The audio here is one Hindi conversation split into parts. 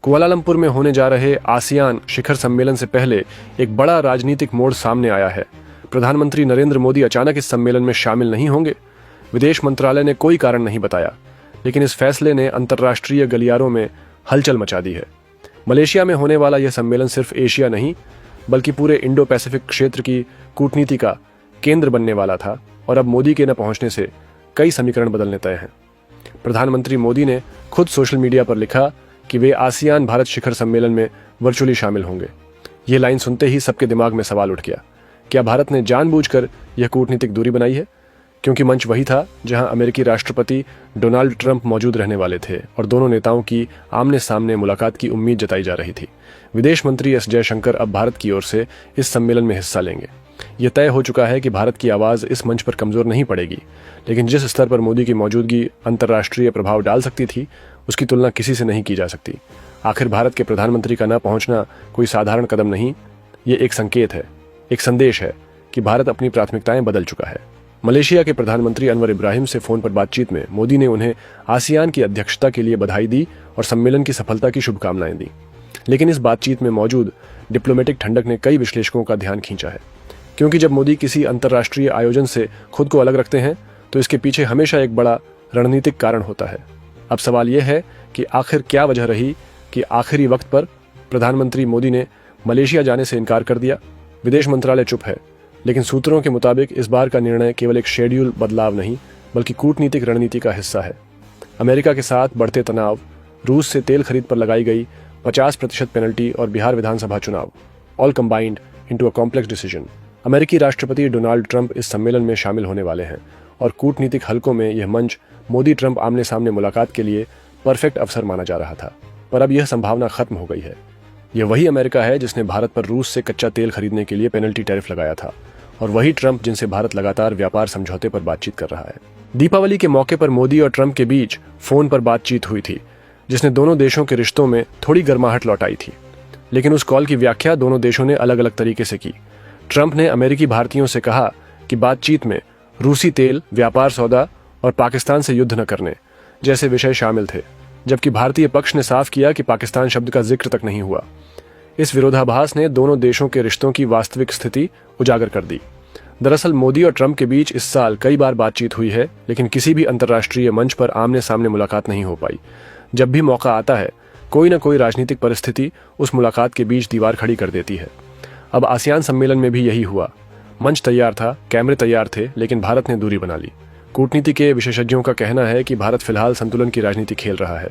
कुआलालंपुर में होने जा रहे आसियान शिखर सम्मेलन से पहले एक बड़ा राजनीतिक मोड़ सामने आया है। प्रधानमंत्री नरेंद्र मोदी अचानक इस सम्मेलन में शामिल नहीं होंगे। विदेश मंत्रालय ने कोई कारण नहीं बताया, लेकिन इस फैसले ने अंतर्राष्ट्रीय गलियारों में हलचल मचा दी है। मलेशिया में होने वाला यह सम्मेलन सिर्फ एशिया नहीं, बल्कि पूरे इंडो पैसिफिक क्षेत्र की कूटनीति का केंद्र बनने वाला था, और अब मोदी के न पहुंचने से कई समीकरण बदलने तय हैं। प्रधानमंत्री मोदी ने खुद सोशल मीडिया पर लिखा कि वे आसियान भारत शिखर सम्मेलन में वर्चुअली शामिल होंगे। ये लाइन सुनते ही सबके दिमाग में सवाल उठ गया, क्या भारत ने जानबूझकर यह कूटनीतिक दूरी बनाई है? क्योंकि मंच वही था जहां अमेरिकी राष्ट्रपति डोनाल्ड ट्रंप मौजूद रहने वाले थे और दोनों नेताओं की आमने सामने मुलाकात की उम्मीद जताई जा रही थी। विदेश मंत्री एस जयशंकर अब भारत की ओर से इस सम्मेलन में हिस्सा लेंगे। यह तय हो चुका है कि भारत की आवाज़ इस मंच पर कमजोर नहीं पड़ेगी, लेकिन जिस स्तर पर मोदी की मौजूदगी अंतर्राष्ट्रीय प्रभाव डाल सकती थी, उसकी तुलना किसी से नहीं की जा सकती। आखिर भारत के प्रधानमंत्री का न पहुंचना कोई साधारण कदम नहीं, ये एक संकेत है, एक संदेश है कि भारत अपनी प्राथमिकताएं बदल चुका है। मलेशिया के प्रधानमंत्री अनवर इब्राहिम से फोन पर बातचीत में मोदी ने उन्हें आसियान की अध्यक्षता के लिए बधाई दी और सम्मेलन की सफलता की शुभकामनाएं दी। लेकिन इस बातचीत में मौजूद डिप्लोमेटिक ठंडक ने कई विश्लेषकों का ध्यान खींचा है, क्योंकि जब मोदी किसी अंतर्राष्ट्रीय आयोजन से खुद को अलग रखते हैं तो इसके पीछे हमेशा एक बड़ा रणनीतिक कारण होता है। अब सवाल यह है कि आखिर क्या वजह रही कि आखिरी वक्त पर प्रधानमंत्री मोदी ने मलेशिया जाने से इनकार कर दिया। विदेश मंत्रालय चुप है, लेकिन सूत्रों के मुताबिक इस बार का निर्णय केवल एक शेड्यूल बदलाव नहीं, बल्कि कूटनीतिक रणनीति का हिस्सा है। अमेरिका के साथ बढ़ते तनाव, रूस से तेल खरीद पर लगाई गई 50% पेनल्टी और बिहार विधानसभा चुनाव, all combined into a complex decision. अमेरिकी राष्ट्रपति डोनाल्ड ट्रंप इस सम्मेलन में शामिल होने वाले हैं और कूटनीतिक हलकों में यह मंच मोदी ट्रंप आमने सामने मुलाकात के लिए परफेक्ट अवसर माना जा रहा था। पर अब यह संभावना खत्म हो गई है। यह वही अमेरिका है जिसने भारत पर रूस से कच्चा तेल खरीदने के लिए पेनल्टी टैरिफ लगाया था, और वही ट्रंप जिनसे भारत लगातार व्यापार समझौते पर बातचीत कर रहा है। दीपावली के मौके पर मोदी और ट्रंप के बीच फोन पर बातचीत हुई थी, जिसने दोनों देशों के रिश्तों में थोड़ी गर्माहट लौटाई थी। लेकिन उस कॉल की व्याख्या दोनों देशों ने अलग अलग तरीके से की। ट्रंप ने अमेरिकी भारतीयों से कहा कि बातचीत में रूसी तेल, व्यापार सौदा और पाकिस्तान से युद्ध न करने जैसे विषय शामिल थे, जबकि भारतीय पक्ष ने साफ किया कि पाकिस्तान शब्द का जिक्र तक नहीं हुआ। इस विरोधाभास ने दोनों देशों के रिश्तों की वास्तविक स्थिति उजागर कर दी। दरअसल मोदी और ट्रंप के बीच इस साल कई बार बातचीत हुई है, लेकिन किसी भी अंतर्राष्ट्रीय मंच पर आमने सामने मुलाकात नहीं हो पाई। जब भी मौका आता है, कोई न कोई राजनीतिक परिस्थिति उस मुलाकात के बीच दीवार खड़ी कर देती है। अब आसियान सम्मेलन में भी यही हुआ। मंच तैयार था, कैमरे तैयार थे, लेकिन भारत ने दूरी बना ली। कूटनीति के विशेषज्ञों का कहना है कि भारत फिलहाल संतुलन की राजनीति खेल रहा है।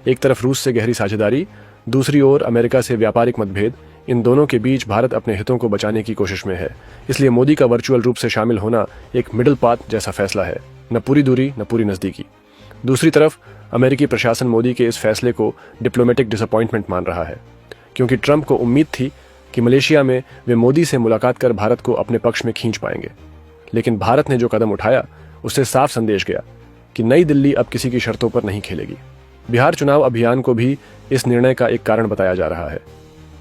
एक तरफ रूस से गहरी साझेदारी, दूसरी ओर अमेरिका से व्यापारिक मतभेद। इन दोनों के बीच भारत अपने हितों को बचाने की कोशिश में है। इसलिए मोदी का वर्चुअल रूप से शामिल होना एक मिडिल पाथ जैसा फैसला है, न पूरी दूरी न पूरी नजदीकी। दूसरी तरफ अमेरिकी प्रशासन मोदी के इस फैसले को डिप्लोमेटिक डिसअपॉइंटमेंट मान रहा है, क्योंकि ट्रंप को उम्मीद थी कि मलेशिया में वे मोदी से मुलाकात कर भारत को अपने पक्ष में खींच पाएंगे। लेकिन भारत ने जो कदम उठाया, उससे साफ संदेश गया कि नई दिल्ली अब किसी की शर्तों पर नहीं खेलेगी। बिहार चुनाव अभियान को भी इस निर्णय का एक कारण बताया जा रहा है।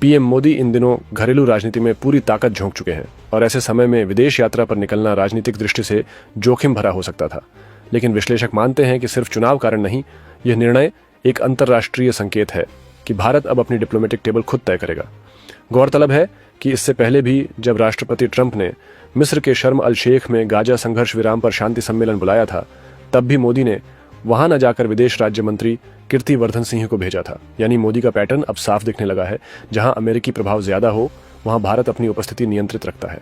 पीएम मोदी इन दिनों घरेलू राजनीति में पूरी ताकत झोंक चुके हैं, और ऐसे समय में विदेश यात्रा पर निकलना राजनीतिक दृष्टि से जोखिम भरा हो सकता था। लेकिन विश्लेषक मानते हैं कि सिर्फ चुनाव कारण नहीं, यह निर्णय एक अंतर्राष्ट्रीय संकेत है कि भारत अब अपनी डिप्लोमेटिक टेबल खुद तय करेगा। गौरतलब है कि इससे पहले भी जब राष्ट्रपति ट्रंप ने मिस्र के शर्म अल शेख में गाजा संघर्ष विराम पर शांति सम्मेलन बुलाया था, तब भी मोदी ने वहां न जाकर विदेश राज्य मंत्री कीर्तिवर्धन सिंह को भेजा था। यानी मोदी का पैटर्न अब साफ दिखने लगा है। जहां अमेरिकी प्रभाव ज्यादा हो, वहां भारत अपनी उपस्थिति नियंत्रित रखता है।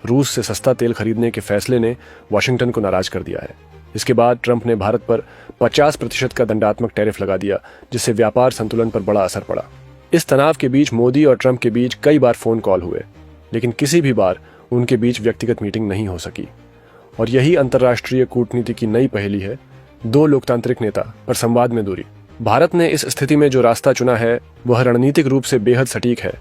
रूस से सस्ता तेल खरीदने के फैसले ने वॉशिंगटन को नाराज कर दिया है। इसके बाद ट्रंप ने भारत पर 50% का दंडात्मक टैरिफ लगा दिया, जिससे व्यापार संतुलन पर बड़ा असर पड़ा। इस तनाव के बीच मोदी और ट्रंप के बीच कई बार फोन कॉल हुए, लेकिन किसी भी बार उनके बीच व्यक्तिगत मीटिंग नहीं हो सकी। और यही अंतर्राष्ट्रीय कूटनीति की नई पहेली है, दो लोकतांत्रिक नेता पर संवाद में दूरी। भारत ने इस स्थिति में जो रास्ता चुना है, वह रणनीतिक रूप से बेहद सटीक है।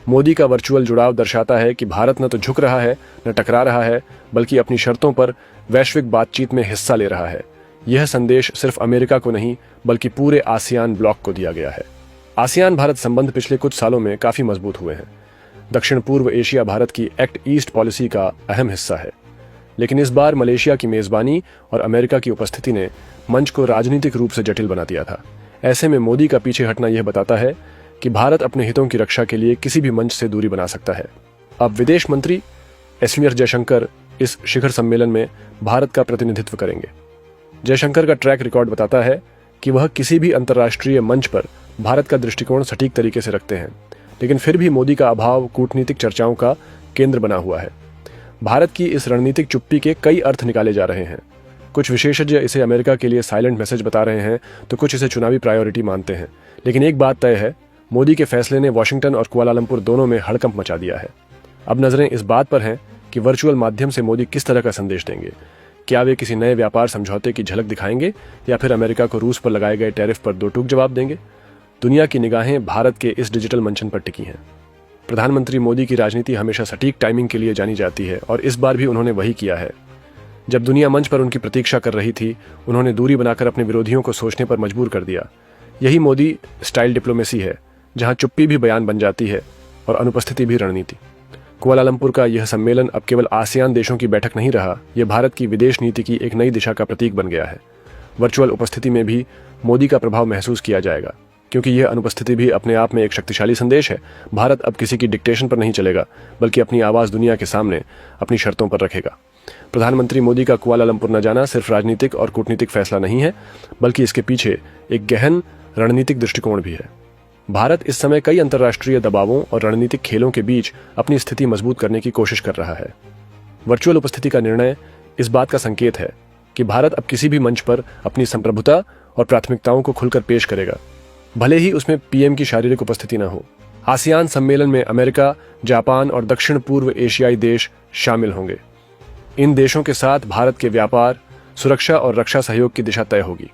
मोदी का वर्चुअल जुड़ाव दर्शाता है कि भारत न तो झुक रहा है, न टकरा रहा है, बल्कि अपनी शर्तों पर वैश्विक बातचीत में हिस्सा ले रहा है। यह संदेश सिर्फ अमेरिका को नहीं, बल्कि पूरे आसियान ब्लॉक को दिया गया है। आसियान भारत संबंध पिछले कुछ सालों में काफी मजबूत हुए हैं। दक्षिण पूर्व एशिया भारत की एक्ट ईस्ट पॉलिसी का अहम हिस्सा है। लेकिन इस बार मलेशिया की मेजबानी और अमेरिका की उपस्थिति ने मंच को राजनीतिक रूप से जटिल बना दिया था। ऐसे में मोदी का पीछे हटना यह बताता है कि भारत अपने हितों की रक्षा के लिए किसी भी मंच से दूरी बना सकता है। अब विदेश मंत्री एस जयशंकर इस शिखर सम्मेलन में भारत का प्रतिनिधित्व करेंगे। जयशंकर का ट्रैक रिकॉर्ड बताता है कि वह किसी भी अंतर्राष्ट्रीय मंच पर भारत का दृष्टिकोण सटीक तरीके से रखते हैं, लेकिन फिर भी मोदी का अभाव कूटनीतिक चर्चाओं का केंद्र बना हुआ है। भारत की इस रणनीतिक चुप्पी के कई अर्थ निकाले जा रहे हैं। कुछ विशेषज्ञ इसे अमेरिका के लिए साइलेंट मैसेज बता रहे हैं, तो कुछ इसे चुनावी प्रायोरिटी मानते हैं। लेकिन एक बात तय है, मोदी के फैसले ने वॉशिंगटन और कुआलालंपुर दोनों में हड़कंप मचा दिया है। अब नजरें इस बात पर हैं कि वर्चुअल माध्यम से मोदी किस तरह का संदेश देंगे। क्या वे किसी नए व्यापार समझौते की झलक दिखाएंगे या फिर अमेरिका को रूस पर लगाए गए टैरिफ पर दो टूक जवाब देंगे? दुनिया की निगाहें भारत के इस डिजिटल मंचन पर टिकी हैं। प्रधानमंत्री मोदी की राजनीति हमेशा सटीक टाइमिंग के लिए जानी जाती है और इस बार भी उन्होंने वही किया है। जब दुनिया मंच पर उनकी प्रतीक्षा कर रही थी, उन्होंने दूरी बनाकर अपने विरोधियों को सोचने पर मजबूर कर दिया। यही मोदी स्टाइल डिप्लोमेसी है, जहां चुप्पी भी बयान बन जाती है और अनुपस्थिति भी रणनीति। कुआलालंपुर का यह सम्मेलन अब केवल आसियान देशों की बैठक नहीं रहा, यह भारत की विदेश नीति की एक नई दिशा का प्रतीक बन गया है। वर्चुअल उपस्थिति में भी मोदी का प्रभाव महसूस किया जाएगा, क्योंकि यह अनुपस्थिति भी अपने आप में एक शक्तिशाली संदेश है। भारत अब किसी की डिक्टेशन पर नहीं चलेगा, बल्कि अपनी आवाज दुनिया के सामने अपनी शर्तों पर रखेगा। प्रधानमंत्री मोदी का कुआलालंपुर न जाना सिर्फ राजनीतिक और कूटनीतिक फैसला नहीं है, बल्कि इसके पीछे एक गहन रणनीतिक दृष्टिकोण भी है। भारत इस समय कई अंतर्राष्ट्रीय दबावों और रणनीतिक खेलों के बीच अपनी स्थिति मजबूत करने की कोशिश कर रहा है। वर्चुअल उपस्थिति का निर्णय इस बात का संकेत है कि भारत अब किसी भी मंच पर अपनी संप्रभुता और प्राथमिकताओं को खुलकर पेश करेगा, भले ही उसमें पीएम की शारीरिक उपस्थिति न हो। आसियान सम्मेलन में अमेरिका, जापान और दक्षिण पूर्व एशियाई देश शामिल होंगे। इन देशों के साथ भारत के व्यापार, सुरक्षा और रक्षा सहयोग की दिशा तय होगी।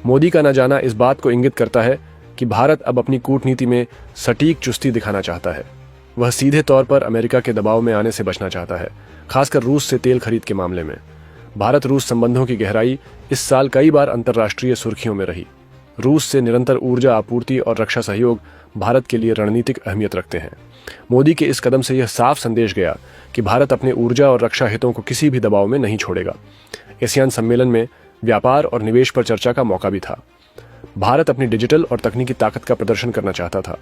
मोदी का न जाना इस बात को इंगित करता है कि भारत अब अपनी कूटनीति में सटीक चुस्ती दिखाना चाहता है। वह सीधे तौर पर अमेरिका के दबाव में आने से बचना चाहता है, खासकर रूस से तेल खरीद के मामले में। भारत रूस संबंधों की गहराई इस साल कई बार अंतर्राष्ट्रीय सुर्खियों में रही। रूस से निरंतर ऊर्जा आपूर्ति और रक्षा सहयोग भारत के लिए रणनीतिक अहमियत रखते हैं। मोदी के इस कदम से यह साफ संदेश गया कि भारत अपने ऊर्जा और रक्षा हितों को किसी भी दबाव में नहीं छोड़ेगा। एशियान सम्मेलन में व्यापार और निवेश पर चर्चा का मौका भी था। भारत अपनी डिजिटल और तकनीकी ताकत का प्रदर्शन करना चाहता था।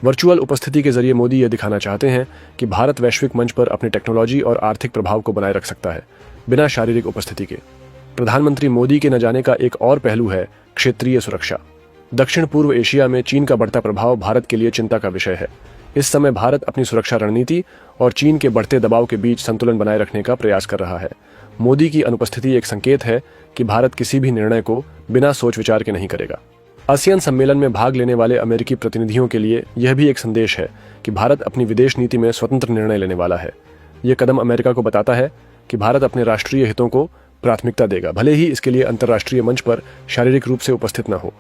वर्चुअल उपस्थिति के जरिए मोदी यह दिखाना चाहते हैं कि भारत वैश्विक मंच पर अपनी टेक्नोलॉजी और आर्थिक प्रभाव को बनाए रख सकता है, बिना शारीरिक उपस्थिति के। प्रधानमंत्री मोदी के न जाने का एक और पहलू है क्षेत्रीय सुरक्षा। दक्षिण पूर्व एशिया में चीन का बढ़ता प्रभाव भारत के लिए चिंता का विषय है। इस समय भारत अपनी सुरक्षा रणनीति और चीन के बढ़ते दबाव के बीच संतुलन बनाए रखने का प्रयास कर रहा है। मोदी की अनुपस्थिति एक संकेत है कि भारत किसी भी निर्णय को बिना सोच विचार के नहीं करेगा। आसियान सम्मेलन में भाग लेने वाले अमेरिकी प्रतिनिधियों के लिए यह भी एक संदेश है कि भारत अपनी विदेश नीति में स्वतंत्र निर्णय लेने वाला है। यह कदम अमेरिका को बताता है कि भारत अपने राष्ट्रीय हितों को प्राथमिकता देगा, भले ही इसके लिए अंतर्राष्ट्रीय मंच पर शारीरिक रूप से उपस्थित न हो।